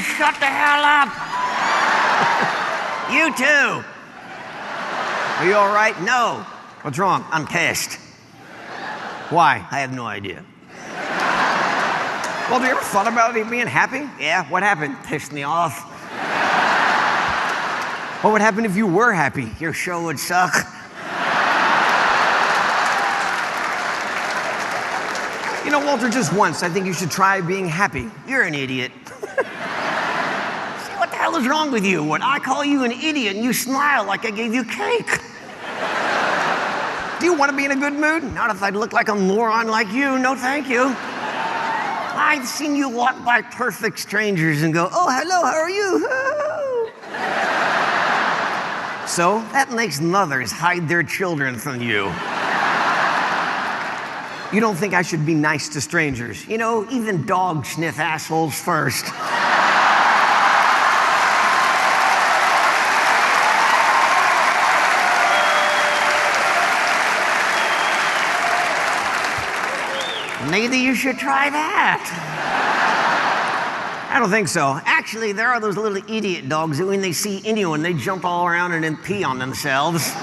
shut the hell up? You too. Are you all right? No. What's wrong? I'm pissed. Why? I have no idea. Well, have you ever thought about it being happy? Yeah, what happened? Pissed me off. What would happen if you were happy? Your show would suck. You know, Walter, just once, I think you should try being happy. You're an idiot. See, what the hell is wrong with you? When I call you an idiot and you smile like I gave you cake. Do you want to be in a good mood? Not if I look like a moron like you. No, thank you. I've seen you walk by perfect strangers and go, oh, hello, how are you? So? That makes mothers hide their children from you. You don't think I should be nice to strangers? You know, even dogs sniff assholes first. Maybe you should try that. I don't think so. Actually, there are those little idiot dogs that when they see anyone, they jump all around and then pee on themselves.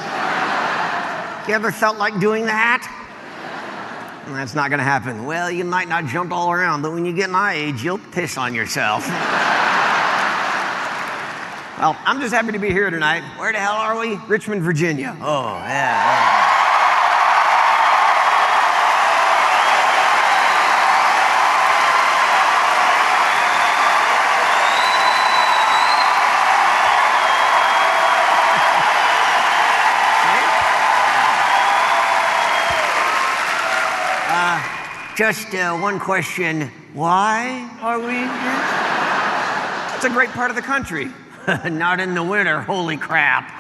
You ever felt like doing that? That's not going to happen. Well, you might not jump all around, but when you get my age, you'll piss on yourself. Well, I'm just happy to be here tonight. Where the hell are we? Richmond, Virginia. Oh, yeah. Just one question. Why are we here? It's a great part of the country. Not in the winter, holy crap.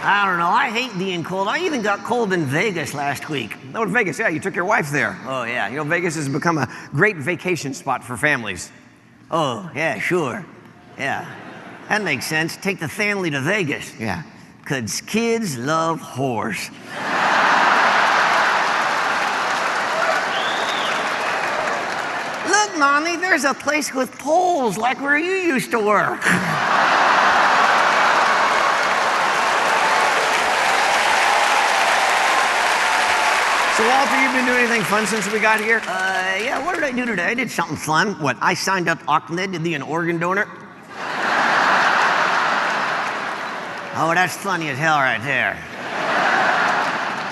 I don't know, I hate being cold. I even got cold in Vegas last week. Oh, in Vegas, yeah, you took your wife there. Oh, yeah. You know, Vegas has become a great vacation spot for families. Oh, yeah, sure. Yeah, that makes sense. Take the family to Vegas. Yeah. Because kids love whores. Look, Mommy, there's a place with poles like where you used to work. So, Walter, you've been doing anything fun since we got here? Yeah, what did I do today? I did something fun. What, I signed up Ahmed to be an organ donor? Oh, that's funny as hell right there.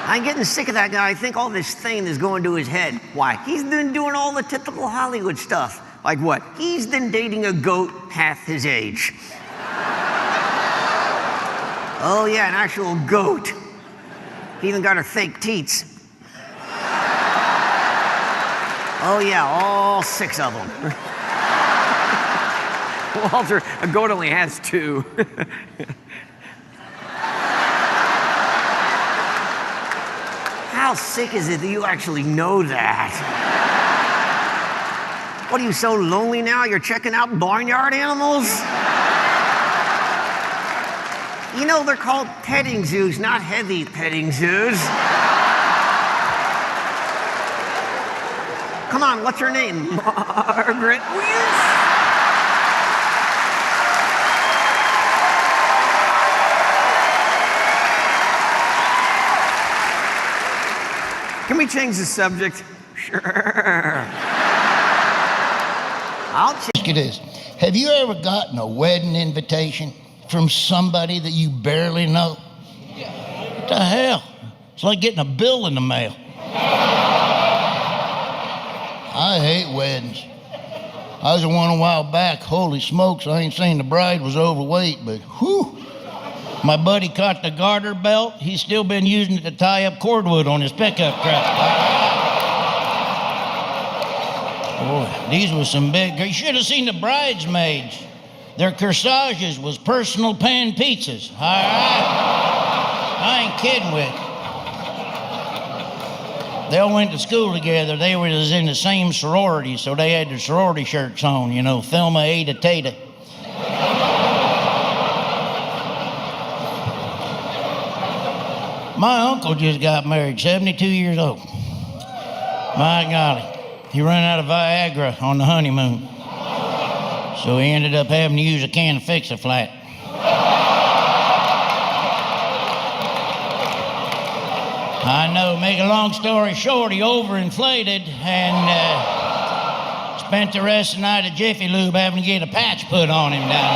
I'm getting sick of that guy. I think all this fame is going to his head. Why? He's been doing all the typical Hollywood stuff. Like what? He's been dating a goat half his age. Oh, yeah, an actual goat. He even got her fake teats. Oh, yeah, all 6 of them. Walter, a goat only has 2. How sick is it that you actually know that? What, are you so lonely now you're checking out barnyard animals? You know, they're called petting zoos, not heavy petting zoos. Come on, what's her name? Margaret Wilson. Can we change the subject? Sure. I'll Ask you this. Have you ever gotten a wedding invitation from somebody that you barely know? What the hell? It's like getting a bill in the mail. I hate weddings. I was at one a while back. Holy smokes, I ain't saying the bride was overweight, but whew. My buddy caught the garter belt. He's still been using it to tie up cordwood on his pickup truck. Boy, these were some big... You should have seen the bridesmaids. Their corsages was personal pan pizzas. All right? I ain't kidding with you. They all went to school together. They was in the same sorority, so they had their sorority shirts on, you know, Thelma, Ada, Tata. My uncle just got married, 72 years old. My golly, he ran out of Viagra on the honeymoon. So he ended up having to use a can of Fix-A-Flat. I know, make a long story short, he overinflated and spent the rest of the night at Jiffy Lube having to get a patch put on him down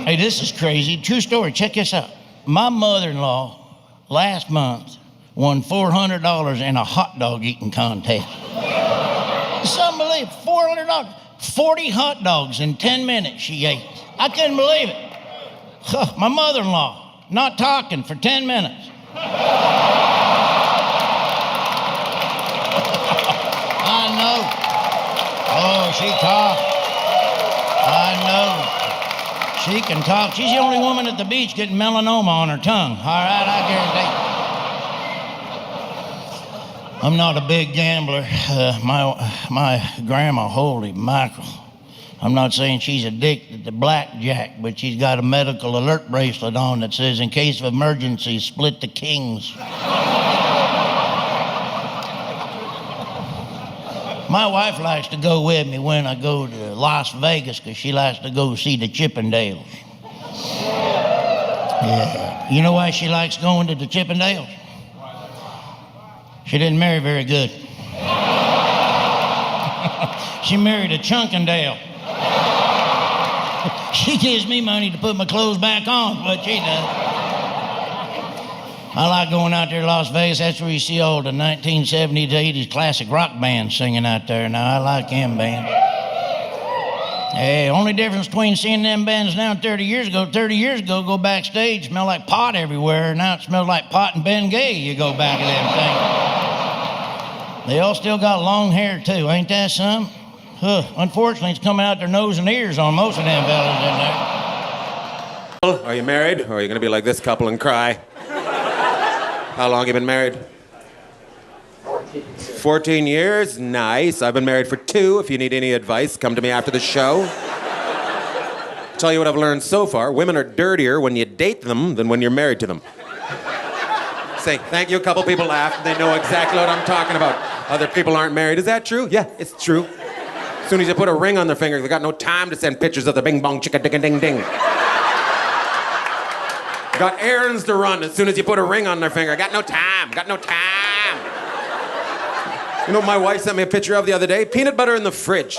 there. Hey, this is crazy. True story. Check this out. My mother-in-law last month won $400 in a hot dog eating contest. It's unbelievable. $400. 40 hot dogs in 10 minutes she ate. I couldn't believe it. My mother-in-law, not talking for 10 minutes. I know. Oh, she talked. I know. She can talk. She's the only woman at the beach getting melanoma on her tongue. All right, I guarantee. I'm not a big gambler. My grandma, holy mackerel. I'm not saying she's addicted to blackjack, but she's got a medical alert bracelet on that says, in case of emergency, split the kings. My wife likes to go with me when I go to Las Vegas because she likes to go see the Chippendales. Yeah. You know why she likes going to the Chippendales? She didn't marry very good. She married a Chunkendale. She gives me money to put my clothes back on, but she does. I like going out there to Las Vegas. That's where you see all the 1970s, 80s classic rock bands singing out there. Now, I like them bands. Hey, only difference between seeing them bands now and 30 years ago, go backstage, smell like pot everywhere. Now it smells like pot and Bengay. You go back to them things. They all still got long hair, too. Ain't that some? Unfortunately, it's coming out their nose and ears on most of them fellas in there. Are you married, or are you going to be like this couple and cry? How long have you been married? 14 years? Nice. I've been married for 2. If you need any advice, come to me after the show. Tell you what I've learned so far. Women are dirtier when you date them than when you're married to them. Say, thank you. A couple people laughed. They know exactly what I'm talking about. Other people aren't married. Is that true? Yeah, it's true. As soon as you put a ring on their finger, they got no time to send pictures of the bing bong chicka dicka ding ding. Got errands to run as soon as you put a ring on their finger. Got no time. You know what my wife sent me a picture of the other day? Peanut butter in the fridge.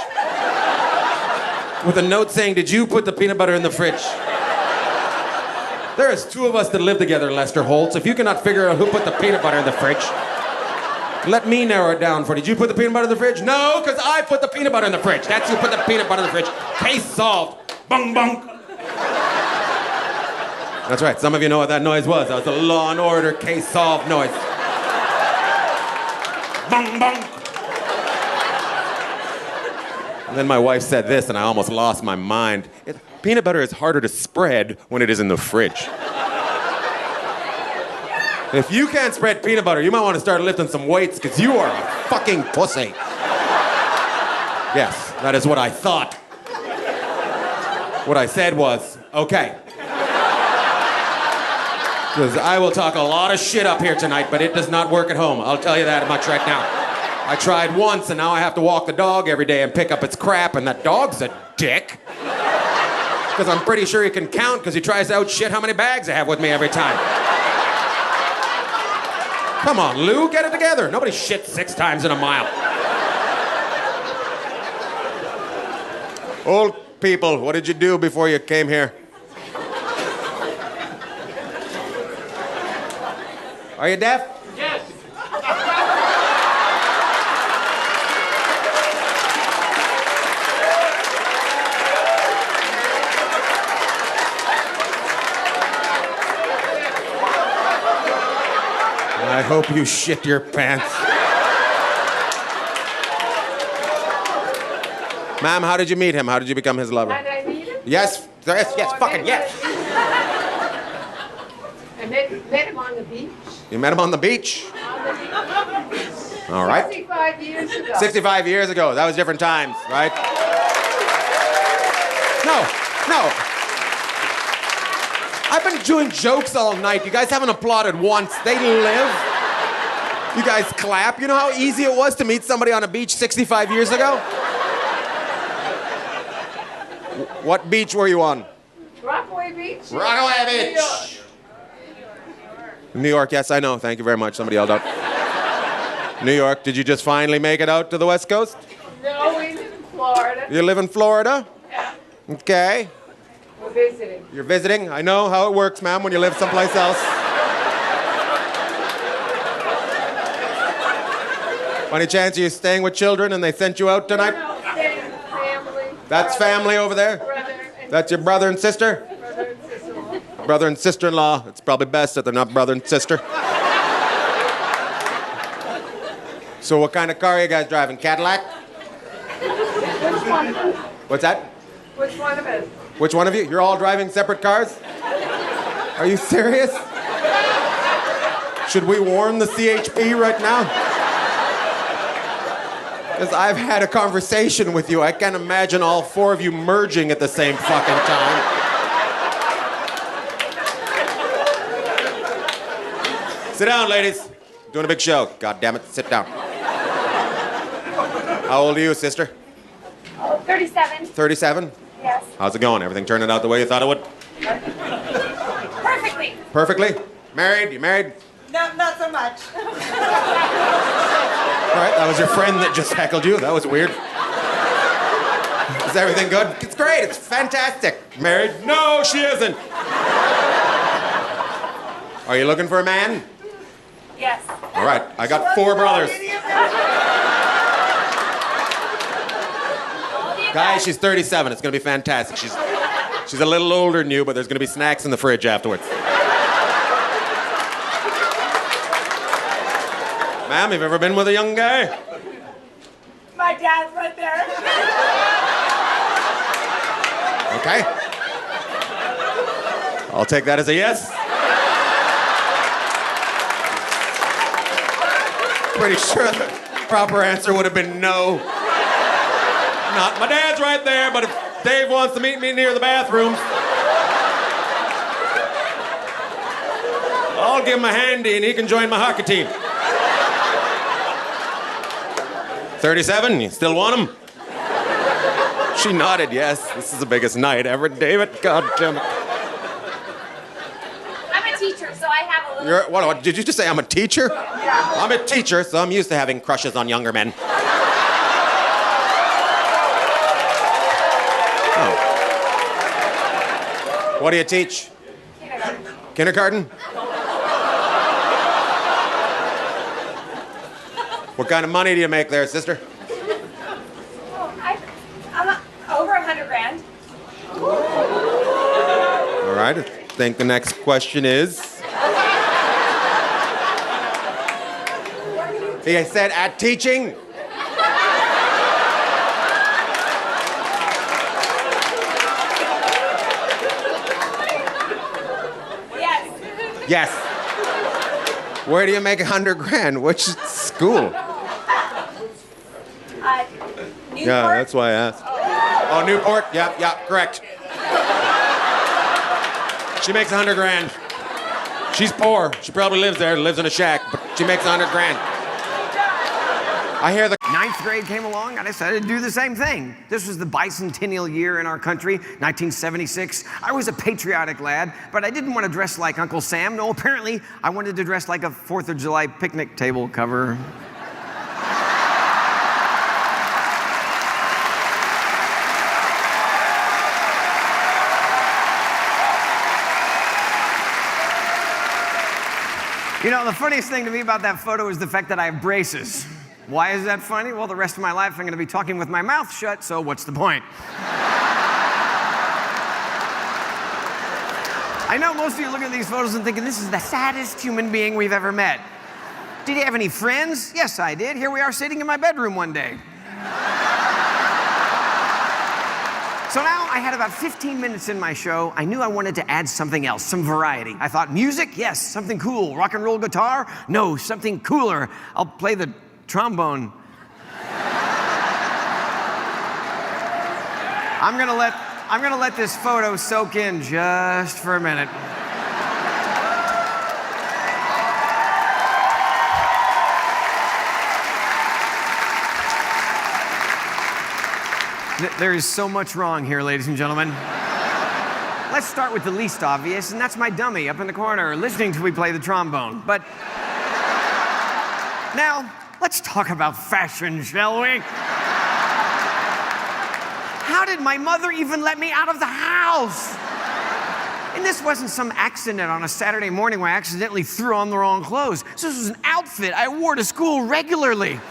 With a note saying, did you put the peanut butter in the fridge? There is 2 of us that live together, Lester Holtz. If you cannot figure out who put the peanut butter in the fridge, let me narrow it down for you. Did you put the peanut butter in the fridge? No, because I put the peanut butter in the fridge. That's who put the peanut butter in the fridge. Case solved. Bung, bung. That's right. Some of you know what that noise was. That was the Law and Order case solved noise. Bung, bung. And then my wife said this, and I almost lost my mind. Peanut butter is harder to spread when it is in the fridge. If you can't spread peanut butter, you might want to start lifting some weights, because you are a fucking pussy. Yes, that is what I thought. What I said was, okay. Because I will talk a lot of shit up here tonight, but it does not work at home. I'll tell you that much right now. I tried once, and now I have to walk the dog every day and pick up its crap, and that dog's a dick. Because I'm pretty sure he can count, because he tries to outshit how many bags I have with me every time. Come on, Lou, get it together. Nobody shits 6 times in a mile. Old people, what did you do before you came here? Are you deaf? Yes. I hope you shit your pants. Ma'am, how did you meet him? How did you become his lover? How did I meet him? Yes, fucking yes. I met him on the beach. You met him on the beach? All right. 65 years ago. 65 years ago. That was different times, right? No. I've been doing jokes all night. You guys haven't applauded once. They live. You guys clap. You know how easy it was to meet somebody on a beach 65 years ago? What beach were you on? Rockaway Beach. Rockaway New Beach. York. New York, yes, I know. Thank you very much. Somebody yelled out. New York, did you just finally make it out to the West Coast? No, we live in Florida. You live in Florida? Yeah. Okay. We're visiting. You're visiting? I know how it works, ma'am, when you live someplace else. Any chance you're staying with children and they sent you out tonight? No, staying with family. That's family over there? Brother and That's your brother and sister? brother and sister-in-law. Brother and sister-in-law. It's probably best that they're not brother and sister. So what kind of car are you guys driving? Cadillac? Which one? What's that? Which one of us? Which one of you? You're all driving separate cars? Are you serious? Should we warn the CHP right now? Because I've had a conversation with you. I can't imagine all four of you merging at the same fucking time. Sit down, ladies. Doing a big show. God damn it, sit down. How old are you, sister? 37. 37? Yes. How's it going? Everything turning out the way you thought it would? Perfectly. Perfectly? Married? You married? No, not so much. All right, that was your friend that just heckled you. That was weird. Is everything good? It's great. It's fantastic. Married? No, she isn't. Are you looking for a man? Yes. All right, I got 4 brothers. Guys, she's 37. It's gonna be fantastic. She's a little older than you, but there's gonna be snacks in the fridge afterwards. Ma'am, have you ever been with a young guy? My dad's right there. Okay. I'll take that as a yes. Pretty sure the proper answer would have been no. Not my dad's right there, but if Dave wants to meet me near the bathrooms, I'll give him a handy and he can join my hockey team. 37, you still want him? She nodded yes. This is the biggest night ever, David. God damn it. I'm a teacher, so I have a little... What, did you just say I'm a teacher? Yeah. I'm a teacher, so I'm used to having crushes on younger men. Oh. What do you teach? Kindergarten? What kind of money do you make there, sister? I'm over $100,000. All right, I think the next question is... I said at teaching? Yes. Yes. Where do you make $100,000? Which school? Newport. Yeah, that's why I asked. Oh, Newport? Yeah, correct. She makes $100,000. She's poor. She probably lives there, lives in a shack, but she makes $100,000. I hear the... 9th grade came along, I decided to do the same thing. This was the bicentennial year in our country, 1976. I was a patriotic lad, but I didn't want to dress like Uncle Sam. No, apparently, I wanted to dress like a 4th of July picnic table cover. You know, the funniest thing to me about that photo is the fact that I have braces. Why is that funny? Well, the rest of my life I'm going to be talking with my mouth shut, so what's the point? I know most of you looking at these photos and thinking, this is the saddest human being we've ever met. Did you have any friends? Yes, I did. Here we are sitting in my bedroom one day. So now I had about 15 minutes in my show. I knew I wanted to add something else, some variety. I thought, music? Yes, something cool. Rock and roll guitar? No, something cooler. I'll play the trombone. I'm gonna let this photo soak in just for a minute. There is so much wrong here, ladies and gentlemen. Let's start with the least obvious, and that's my dummy up in the corner listening to me play the trombone. But now, let's talk about fashion, shall we? How did my mother even let me out of the house? And this wasn't some accident on a Saturday morning where I accidentally threw on the wrong clothes. This was an outfit I wore to school regularly.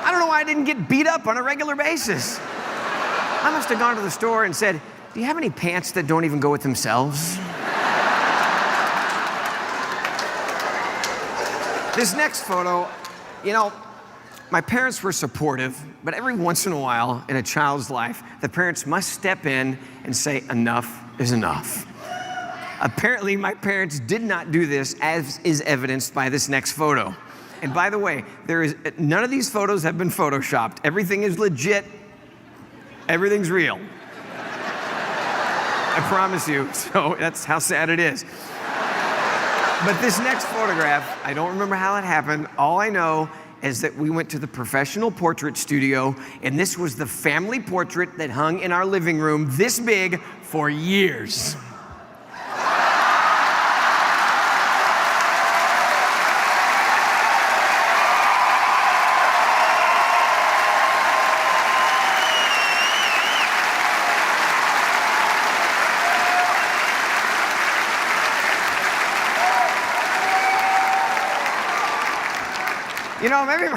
I don't know why I didn't get beat up on a regular basis. I must have gone to the store and said, "Do you have any pants that don't even go with themselves?" This next photo, my parents were supportive, but every once in a while in a child's life, the parents must step in and say, enough is enough. Apparently, my parents did not do this, as is evidenced by this next photo. And by the way, none of these photos have been photoshopped. Everything is legit. Everything's real. I promise you. So that's how sad it is. But this next photograph, I don't remember how it happened. All I know is that we went to the professional portrait studio, and this was the family portrait that hung in our living room this big for years. Maybe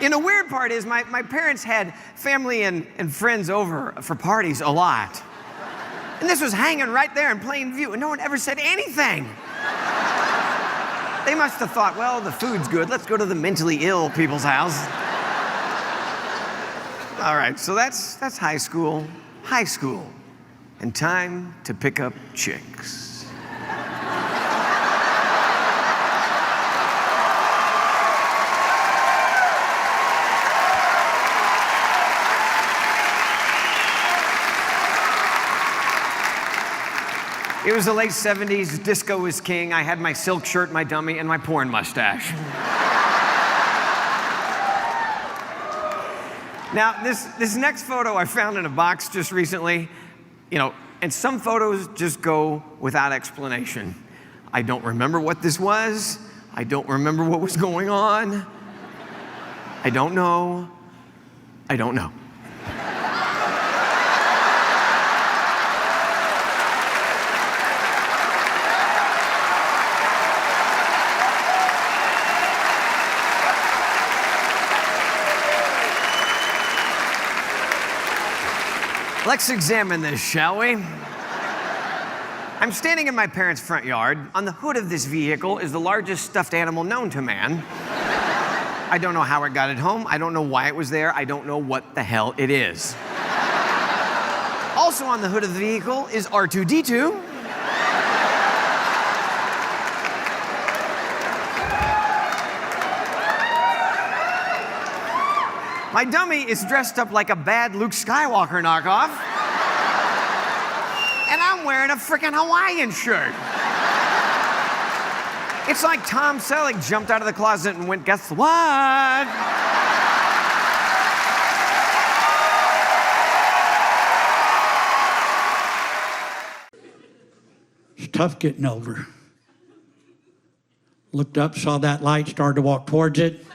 the weird part is my parents had family and friends over for parties a lot. And this was hanging right there in plain view, and no one ever said anything. They must have thought, well, the food's good. Let's go to the mentally ill people's house. All right, so that's high school. And time to pick up chicks. It was the late 70s, disco was king. I had my silk shirt, my dummy, and my porn mustache. Now, this next photo I found in a box just recently, and some photos just go without explanation. I don't remember what this was. I don't remember what was going on. I don't know. Let's examine this, shall we? I'm standing in my parents' front yard. On the hood of this vehicle is the largest stuffed animal known to man. I don't know how it got at home. I don't know why it was there. I don't know what the hell it is. Also on the hood of the vehicle is R2-D2. My dummy is dressed up like a bad Luke Skywalker knockoff. And I'm wearing a frickin' Hawaiian shirt. It's like Tom Selleck jumped out of the closet and went, guess what? It's tough getting older. Looked up, saw that light, started to walk towards it.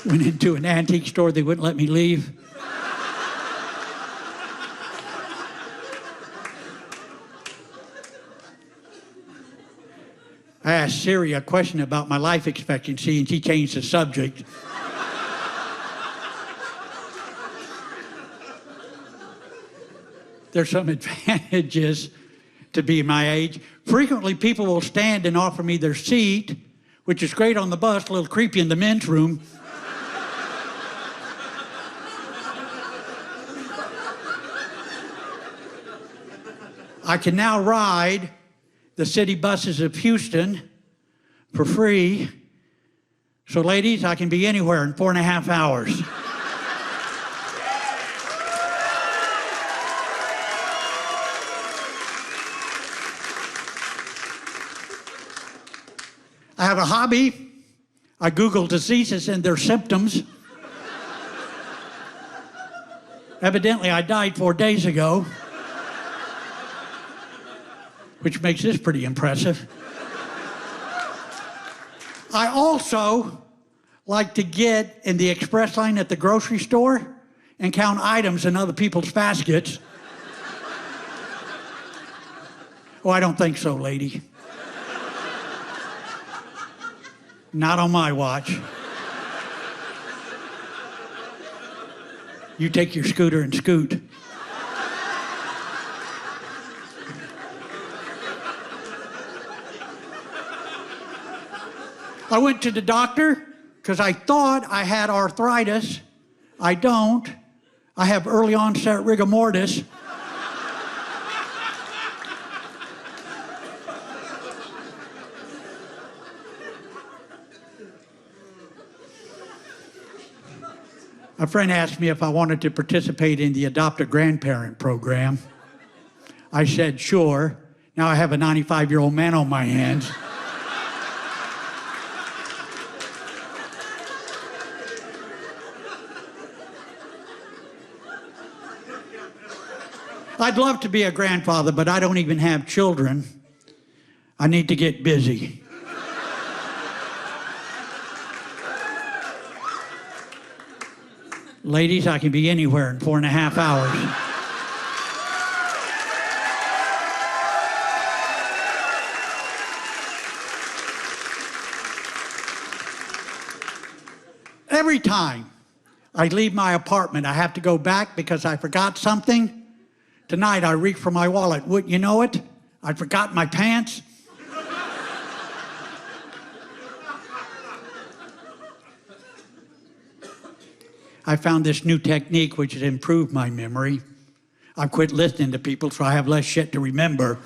Went into an antique store, they wouldn't let me leave. I asked Siri a question about my life expectancy, and she changed the subject. There's some advantages to be my age. Frequently, people will stand and offer me their seat, which is great on the bus, a little creepy in the men's room. I can now ride the city buses of Houston for free. So ladies, I can be anywhere in 4.5 hours. I have a hobby. I Google diseases and their symptoms. Evidently, I died 4 days ago, which makes this pretty impressive. I also like to get in the express line at the grocery store and count items in other people's baskets. Oh, I don't think so, lady. Not on my watch. You take your scooter and scoot. I went to the doctor because I thought I had arthritis. I don't. I have early onset rigor mortis. A friend asked me if I wanted to participate in the Adopt a Grandparent program. I said, sure. Now I have a 95-year-old man on my hands. I'd love to be a grandfather, but I don't even have children. I need to get busy. Ladies, I can be anywhere in 4.5 hours. Every time I leave my apartment, I have to go back because I forgot something. Tonight, I reach for my wallet. Wouldn't you know it? I forgot my pants. I found this new technique which has improved my memory. I've quit listening to people so I have less shit to remember.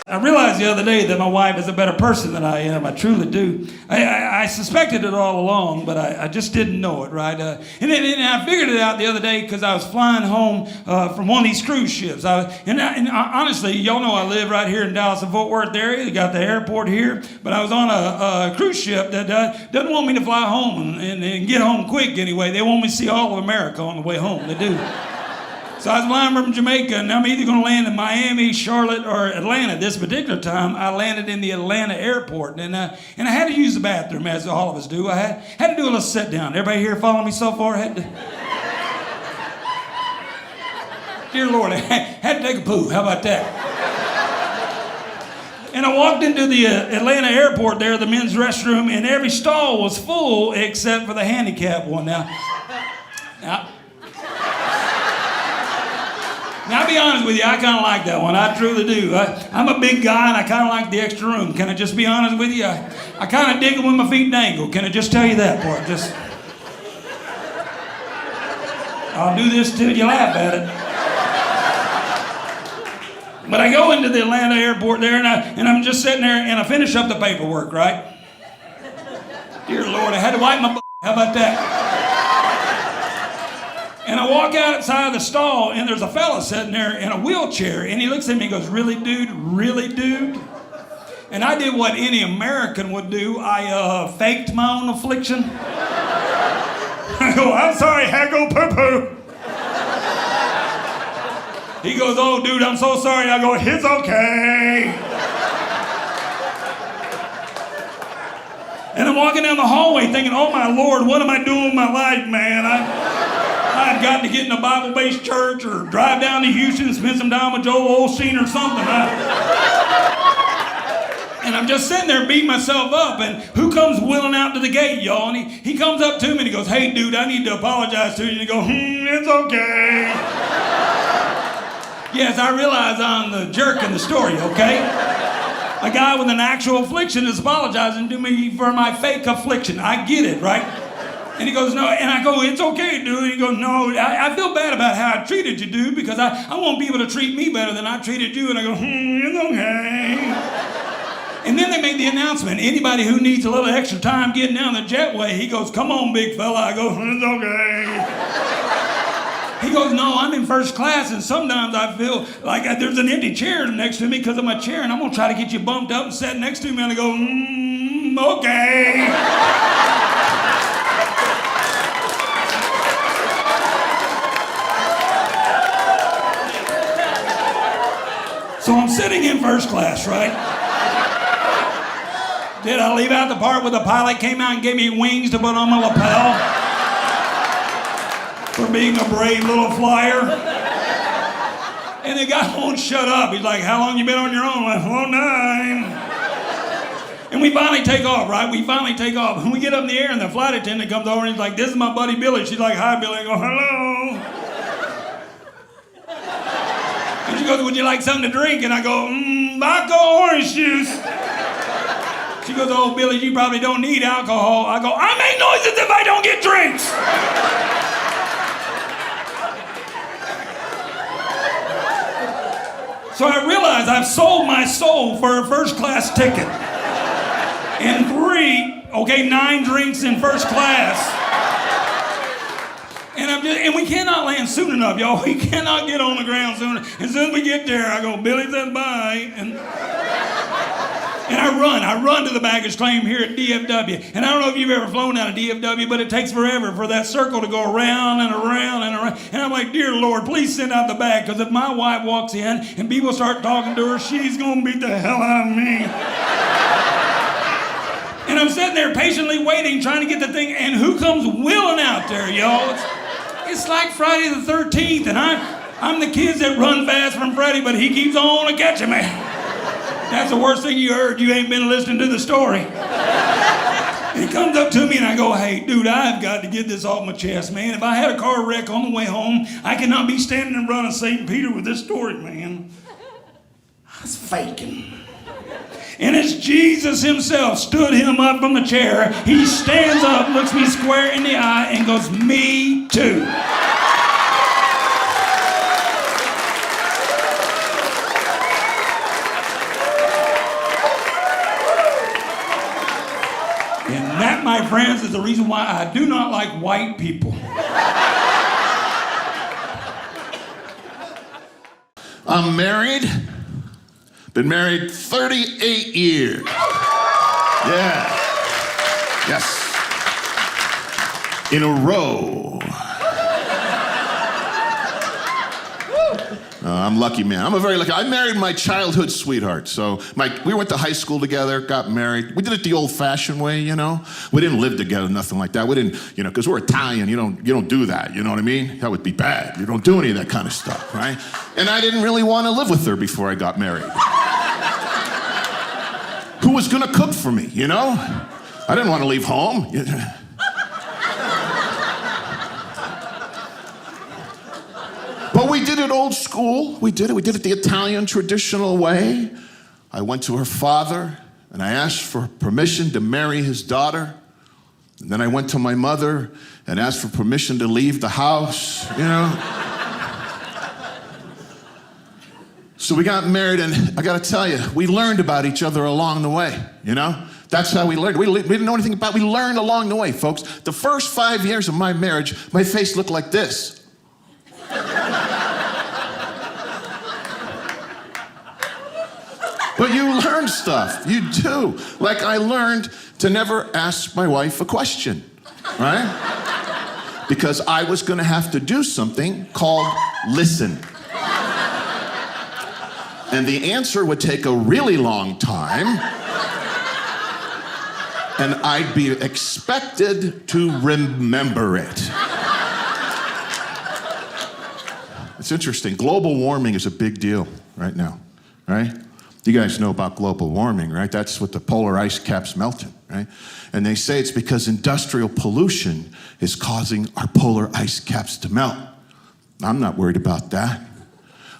I realized the other day that my wife is a better person than I am. I truly do. I suspected it all along, but I just didn't know it, right? And I figured it out the other day because I was flying home from one of these cruise ships. Honestly, y'all know I live right here in Dallas and Fort Worth area. They got the airport here, but I was on a cruise ship that doesn't want me to fly home and get home quick anyway. They want me to see all of America on the way home. They do. So I was flying from Jamaica, and I'm either going to land in Miami, Charlotte, or Atlanta. This particular time, I landed in the Atlanta airport, and I had to use the bathroom, as all of us do. I had to do a little sit down. Everybody here following me so far? Dear Lord, I had to take a poo. How about that? And I walked into the Atlanta airport there, the men's restroom, and every stall was full except for the handicap one. Now, I'll be honest with you, I kind of like that one. I truly do. I'm a big guy, and I kind of like the extra room. Can I just be honest with you? I kind of dig it when my feet dangle. Can I just tell you that part? I'll do this till you laugh at it. But I go into the Atlanta airport there, and I'm just sitting there, and I finish up the paperwork, right? Dear Lord, I had to wipe my butt. How about that? And I walk outside the stall, and there's a fella sitting there in a wheelchair, and he looks at me and goes, really, dude? Really, dude? And I did what any American would do. I faked my own affliction. I go, I'm sorry, I go poo-poo. He goes, oh, dude, I'm so sorry. I go, it's okay. And I'm walking down the hallway thinking, oh, my Lord, what am I doing with my life, man? I've got to get in a Bible-based church or drive down to Houston and spend some time with Joel Osteen or something. And I'm just sitting there beating myself up, and who comes wheeling out to the gate, y'all? And he comes up to me and he goes, hey, dude, I need to apologize to you. And you go, it's okay. Yes, I realize I'm the jerk in the story, okay? A guy with an actual affliction is apologizing to me for my fake affliction. I get it, right? And he goes, no, and I go, it's okay, dude. And he goes, no, I feel bad about how I treated you, dude, because I want people to treat me better than I treated you. And I go, it's okay. And then they made the announcement, anybody who needs a little extra time getting down the jetway, he goes, come on, big fella. I go, it's okay. He goes, no, I'm in first class, and sometimes I feel like there's an empty chair next to me because of my chair, and I'm going to try to get you bumped up and sat next to me, and I go, okay. So I'm sitting in first class, right? Did I leave out the part where the pilot came out and gave me wings to put on my lapel? For being a brave little flyer. And the guy won't shut up. He's like, how long you been on your own? I'm like, 9. And we finally take off, right? We finally take off. And we get up in the air and the flight attendant comes over and he's like, this is my buddy Billy. She's like, hi, Billy. I go, hello. And she goes, would you like something to drink? And I go, vodka orange juice. She goes, oh, Billy, you probably don't need alcohol. I go, I make noises if I don't get drinks. So I realize I've sold my soul for a first class ticket. And 9 drinks in first class. And we cannot land soon enough, y'all. We cannot get on the ground soon enough. As soon as we get there, I go, Billy says bye. And I run to the baggage claim here at DFW. And I don't know if you've ever flown out of DFW, but it takes forever for that circle to go around and around and around. And I'm like, dear Lord, please send out the bag, because if my wife walks in and people start talking to her, she's going to beat the hell out of me. And I'm sitting there patiently waiting, trying to get the thing, and who comes wheeling out there, y'all? It's like Friday the 13th, and I'm the kids that run fast from Freddy, but he keeps on catching me. That's the worst thing you heard. You ain't been listening to the story. He comes up to me and I go, hey, dude, I've got to get this off my chest, man. If I had a car wreck on the way home, I cannot be standing in front of St. Peter with this story, man. I was faking. And as Jesus himself stood him up from the chair, he stands up, looks me square in the eye, and goes, me too. And that, my friends, is the reason why I do not like white people. I'm married. Been married 38 years. Yeah. Yes. In a row. I'm lucky, man. I'm a very lucky. I married my childhood sweetheart. So we went to high school together, got married. We did it the old-fashioned way, you know. We didn't live together, nothing like that. We didn't, you know, because we're Italian. You don't do that. You know what I mean? That would be bad. You don't do any of that kind of stuff, right? And I didn't really want to live with her before I got married. Who was gonna cook for me? You know, I didn't want to leave home. But we did it old school. We did it the Italian traditional way. I went to her father and I asked for permission to marry his daughter. And then I went to my mother and asked for permission to leave the house, you know. So we got married, and I gotta tell you, we learned about each other along the way, you know? That's how we learned. We didn't know anything about it. We learned along the way, folks. The first 5 years of my marriage, my face looked like this. But you learn stuff, you do. Like I learned to never ask my wife a question, right? Because I was gonna have to do something called listen. And the answer would take a really long time, and I'd be expected to remember it. It's interesting. Global warming is a big deal right now, right? You guys know about global warming, right? That's what the polar ice caps melting, right? And they say it's because industrial pollution is causing our polar ice caps to melt. I'm not worried about that.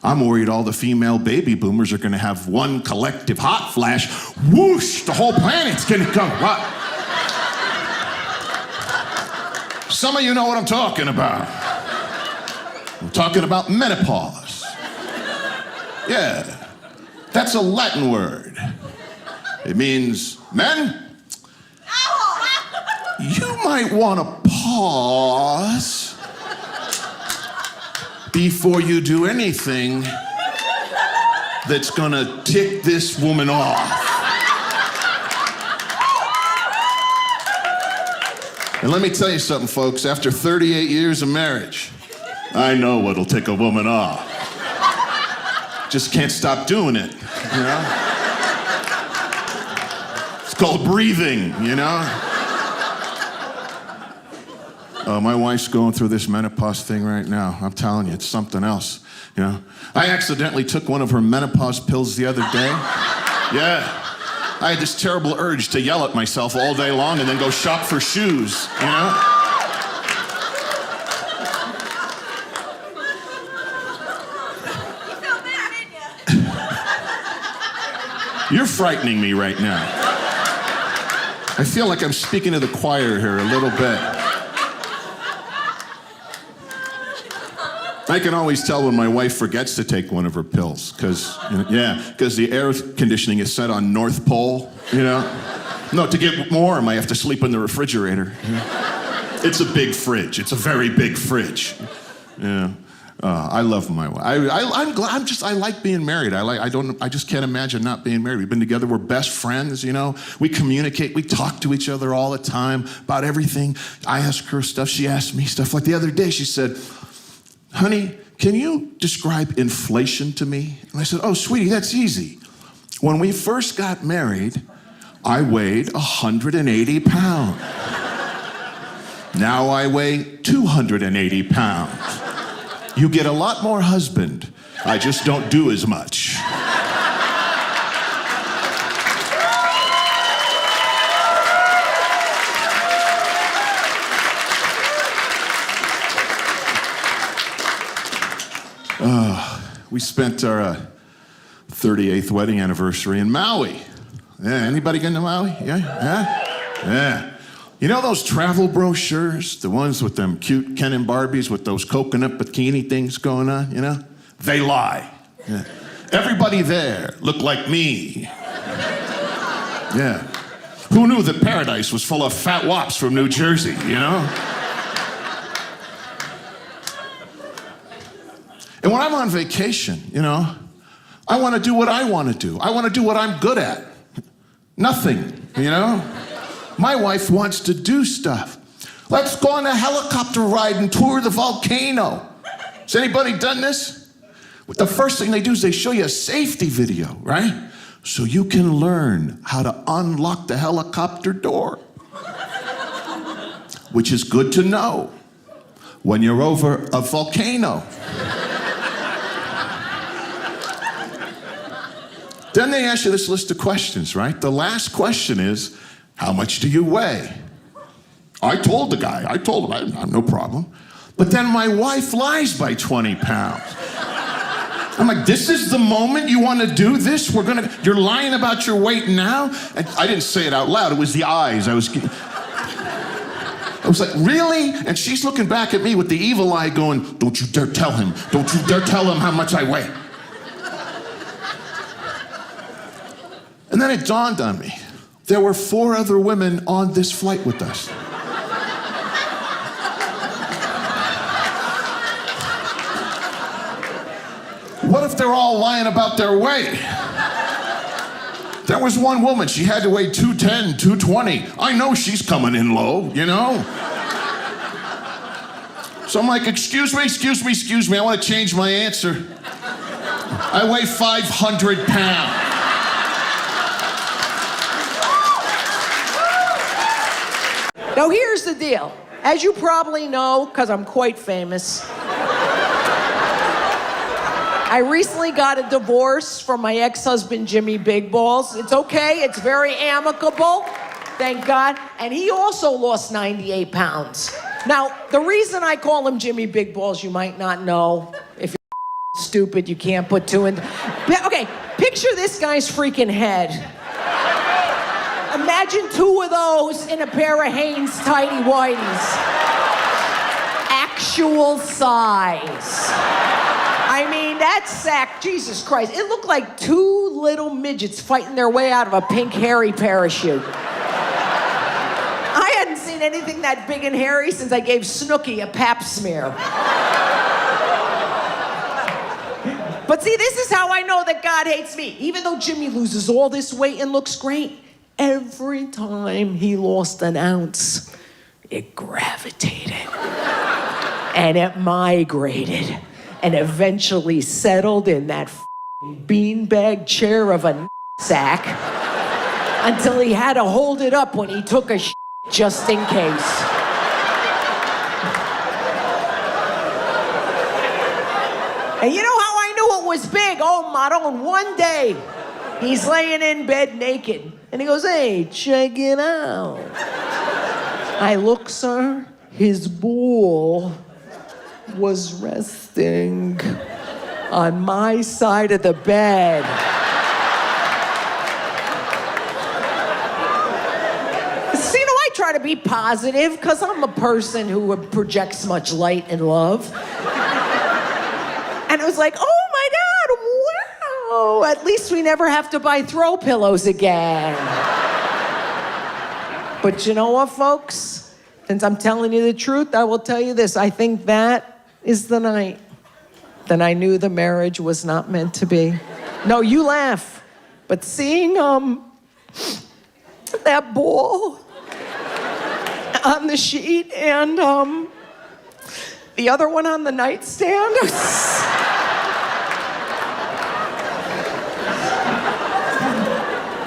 I'm worried all the female baby boomers are gonna have one collective hot flash. Whoosh, the whole planet's gonna come. What? Some of you know what I'm talking about. I'm talking about menopause. Yeah, that's a Latin word. It means, men, you might want to pause before you do anything that's gonna tick this woman off. And let me tell you something, folks. After 38 years of marriage, I know what'll tick a woman off. Just can't stop doing it, you know? It's called breathing, you know? My wife's going through this menopause thing right now. I'm telling you, it's something else, you know? I accidentally took one of her menopause pills the other day. Yeah. I had this terrible urge to yell at myself all day long and then go shop for shoes, you know? You felt bad, didn't you? You're frightening me right now. I feel like I'm speaking to the choir here a little bit. I can always tell when my wife forgets to take one of her pills, because the air conditioning is set on North Pole, you know? No, to get warm, I have to sleep in the refrigerator. It's a big fridge. It's a very big fridge. Yeah. I love my wife. I'm glad. I like being married. I just can't imagine not being married. We've been together. We're best friends. You know. We communicate. We talk to each other all the time about everything. I ask her stuff. She asks me stuff. Like the other day, she said, "Honey, can you describe inflation to me?" And I said, "Oh, sweetie, that's easy. When we first got married, I weighed 180 pounds. Now I weigh 280 pounds. You get a lot more husband. I just don't do as much." We spent our 38th wedding anniversary in Maui. Yeah, anybody been to Maui? Yeah. You know those travel brochures, the ones with them cute Ken and Barbies with those coconut bikini things going on, you know? They lie. Yeah. Everybody there looked like me. Yeah. Who knew that paradise was full of fat wops from New Jersey, you know? And when I'm on vacation, you know, I want to do what I want to do. I want to do what I'm good at. Nothing, you know? My wife wants to do stuff. Let's go on a helicopter ride and tour the volcano. Has anybody done this? The first thing they do is they show you a safety video, right? So you can learn how to unlock the helicopter door. Which is good to know when you're over a volcano. Then they ask you this list of questions, right? The last question is, how much do you weigh? I told him, I have no problem. But then my wife lies by 20 pounds. I'm like, this is the moment you want to do this? You're lying about your weight now? And I didn't say it out loud, it was the eyes. I was like, really? And she's looking back at me with the evil eye going, don't you dare tell him. Don't you dare tell him how much I weigh. And then it dawned on me. There were 4 other women on this flight with us. What if they're all lying about their weight? There was one woman, she had to weigh 210, 220. I know she's coming in low, you know? So I'm like, excuse me, I want to change my answer. I weigh 500 pounds. Now, here's the deal. As you probably know, because I'm quite famous, I recently got a divorce from my ex-husband, Jimmy Big Balls. It's okay. It's very amicable. Thank God. And he also lost 98 pounds. Now, the reason I call him Jimmy Big Balls, you might not know. If you're stupid, you can't put 2 in. Okay, picture this guy's freaking head. Imagine 2 of those in a pair of Hanes tighty whities. Actual size. I mean, that sack, Jesus Christ, it looked like 2 little midgets fighting their way out of a pink hairy parachute. I hadn't seen anything that big and hairy since I gave Snooki a pap smear. But see, this is how I know that God hates me. Even though Jimmy loses all this weight and looks great, every time he lost an ounce, it gravitated. And it migrated. And eventually settled in that beanbag chair of a sack until he had to hold it up when he took a just in case. And you know how I knew it was big? Oh, Maron, one day, he's laying in bed naked. And he goes, hey, check it out. I look, sir, his ball was resting on my side of the bed. So, you know, I try to be positive because I'm a person who projects much light and love. And it was like, oh my God, wow. At least we never have to buy throw pillows again. But you know what, folks? Since I'm telling you the truth, I will tell you this. I think that is the night that I knew the marriage was not meant to be. No, you laugh. But seeing that ball on the sheet and the other one on the nightstand.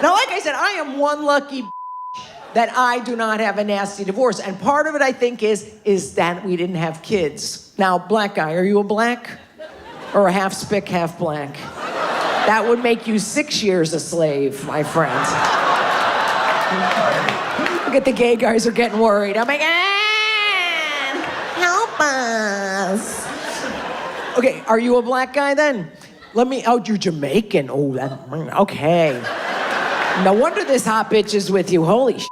Now, like I said, I am one lucky that I do not have a nasty divorce. And part of it, I think, is that we didn't have kids. Now, black guy, are you a black? Or a half spick, half black? That would make you 6 years a slave, my friend. Look at the gay guys are getting worried. I'm like, help us. Okay, are you a black guy then? Oh, you're Jamaican. Oh, okay. No wonder this hot bitch is with you. Holy shit.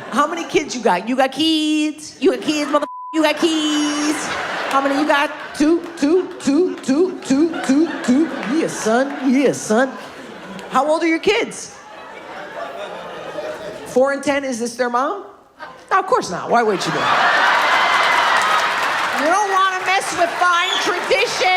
How many kids you got? You got kids? You got kids, motherfucker? You got kids? How many you got? Two. Yeah, son. How old are your kids? 4 and 10. Is this their mom? No, of course not. Why would you do it? You don't want to mess with fine tradition.